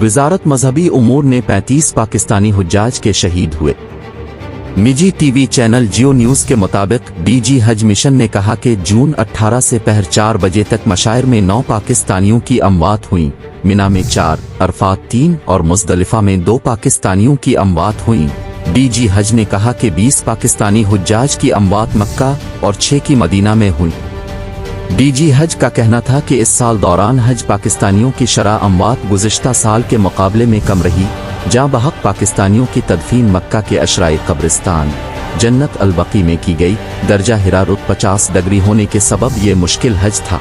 वजारत मजहबी उमूर ने 35 पाकिस्तानी हुज्जाज के शहीद हुए। निजी टीवी चैनल जियो न्यूज़ के मुताबिक डीजी हज मिशन ने कहा कि जून 18 से पहर 4 बजे तक मशायर में 9 पाकिस्तानियों की अमवात हुई, मिना में 4, अरफात 3 और मुज़दलिफा में 2 पाकिस्तानियों की अमवात हुई। डीजी हज ने कहा कि 20 पाकिस्तानी हुज्जाज की अमवात मक्का और 6 की मदीना में हुई। डीजी हज का कहना था कि इस साल दौरान हज पाकिस्तानियों की शरह अमवात गुज़िश्ता साल के मुकाबले में कम रही, जहाँ बहक पाकिस्तानियों की तदफीन मक्का के अशराए कब्रिस्तान जन्नत अल बकी में की गई। दर्जा हिरारत 50 डिग्री होने के सबब ये मुश्किल हज था।